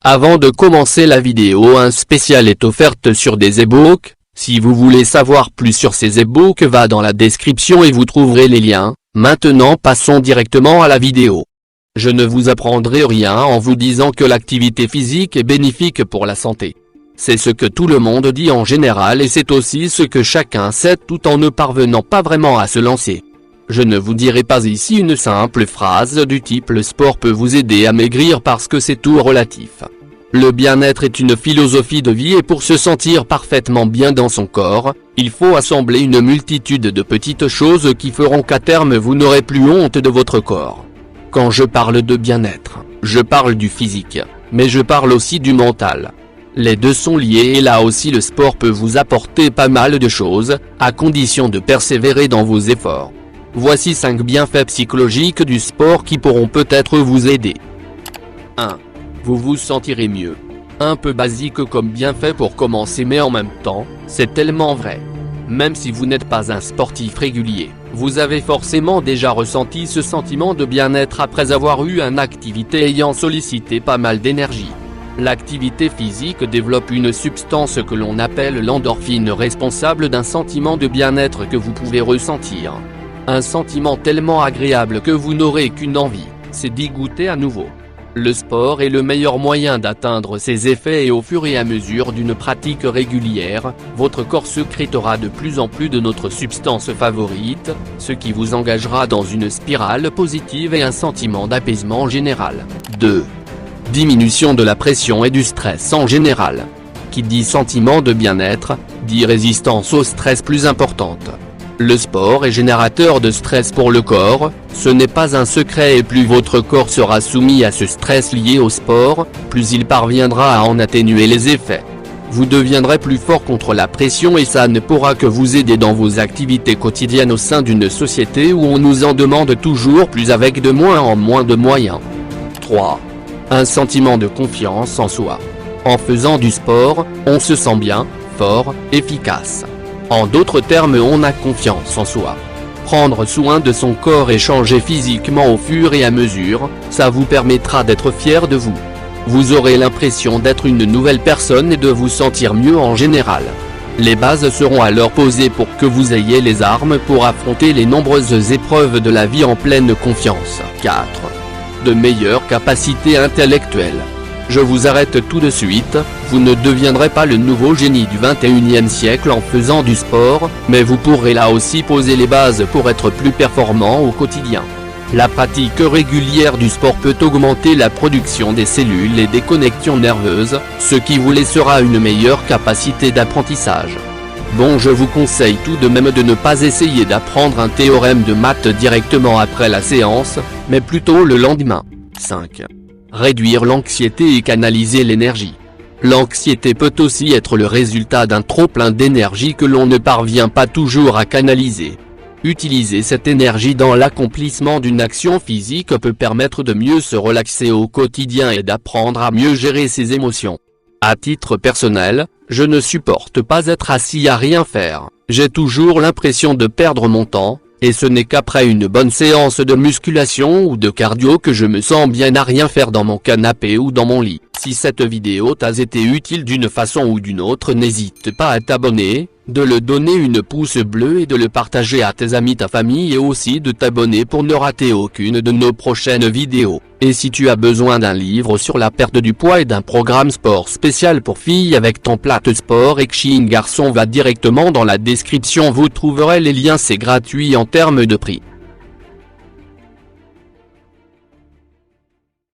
Avant de commencer la vidéo, un spécial est offerte sur des e-books. Si vous voulez savoir plus sur ces e-books, va dans la description et vous trouverez les liens. Maintenant passons directement à la vidéo. Je ne vous apprendrai rien en vous disant que l'activité physique est bénéfique pour la santé. C'est ce que tout le monde dit en général et c'est aussi ce que chacun sait tout en ne parvenant pas vraiment à se lancer. Je ne vous dirai pas ici une simple phrase du type « le sport peut vous aider à maigrir » parce que c'est tout relatif. Le bien-être est une philosophie de vie et pour se sentir parfaitement bien dans son corps, il faut assembler une multitude de petites choses qui feront qu'à terme vous n'aurez plus honte de votre corps. Quand je parle de bien-être, je parle du physique, mais je parle aussi du mental. Les deux sont liés et là aussi le sport peut vous apporter pas mal de choses, à condition de persévérer dans vos efforts. Voici 5 bienfaits psychologiques du sport qui pourront peut-être vous aider. 1. Vous vous sentirez mieux. Un peu basique comme bienfait pour commencer mais en même temps, c'est tellement vrai. Même si vous n'êtes pas un sportif régulier, vous avez forcément déjà ressenti ce sentiment de bien-être après avoir eu une activité ayant sollicité pas mal d'énergie. L'activité physique développe une substance que l'on appelle l'endorphine responsable d'un sentiment de bien-être que vous pouvez ressentir. Un sentiment tellement agréable que vous n'aurez qu'une envie, c'est d'y goûter à nouveau. Le sport est le meilleur moyen d'atteindre ces effets et au fur et à mesure d'une pratique régulière, votre corps sécrétera de plus en plus de notre substance favorite, ce qui vous engagera dans une spirale positive et un sentiment d'apaisement général. 2. Diminution de la pression et du stress en général. Qui dit sentiment de bien-être, dit résistance au stress plus importante. Le sport est générateur de stress pour le corps, ce n'est pas un secret et plus votre corps sera soumis à ce stress lié au sport, plus il parviendra à en atténuer les effets. Vous deviendrez plus fort contre la pression et ça ne pourra que vous aider dans vos activités quotidiennes au sein d'une société où on nous en demande toujours plus avec de moins en moins de moyens. 3. Un sentiment de confiance en soi. En faisant du sport, on se sent bien, fort, efficace. En d'autres termes, on a confiance en soi. Prendre soin de son corps et changer physiquement au fur et à mesure, ça vous permettra d'être fier de vous. Vous aurez l'impression d'être une nouvelle personne et de vous sentir mieux en général. Les bases seront alors posées pour que vous ayez les armes pour affronter les nombreuses épreuves de la vie en pleine confiance. 4. De meilleures capacités intellectuelles. Je vous arrête tout de suite, vous ne deviendrez pas le nouveau génie du 21e siècle en faisant du sport, mais vous pourrez là aussi poser les bases pour être plus performant au quotidien. La pratique régulière du sport peut augmenter la production des cellules et des connexions nerveuses, ce qui vous laissera une meilleure capacité d'apprentissage. Bon, je vous conseille tout de même de ne pas essayer d'apprendre un théorème de maths directement après la séance, mais plutôt le lendemain. 5. Réduire l'anxiété et canaliser l'énergie. L'anxiété peut aussi être le résultat d'un trop-plein d'énergie que l'on ne parvient pas toujours à canaliser. Utiliser cette énergie dans l'accomplissement d'une action physique peut permettre de mieux se relaxer au quotidien et d'apprendre à mieux gérer ses émotions. À titre personnel, je ne supporte pas être assis à rien faire, j'ai toujours l'impression de perdre mon temps. Et ce n'est qu'après une bonne séance de musculation ou de cardio que je me sens bien à rien faire dans mon canapé ou dans mon lit. Si cette vidéo t'a été utile d'une façon ou d'une autre, n'hésite pas à t'abonner, de le donner une pouce bleu et de le partager à tes amis, ta famille et aussi de t'abonner pour ne rater aucune de nos prochaines vidéos. Et si tu as besoin d'un livre sur la perte du poids et d'un programme sport spécial pour filles avec ton plate sport et King garçon, va directement dans la description, vous trouverez les liens, c'est gratuit en termes de prix.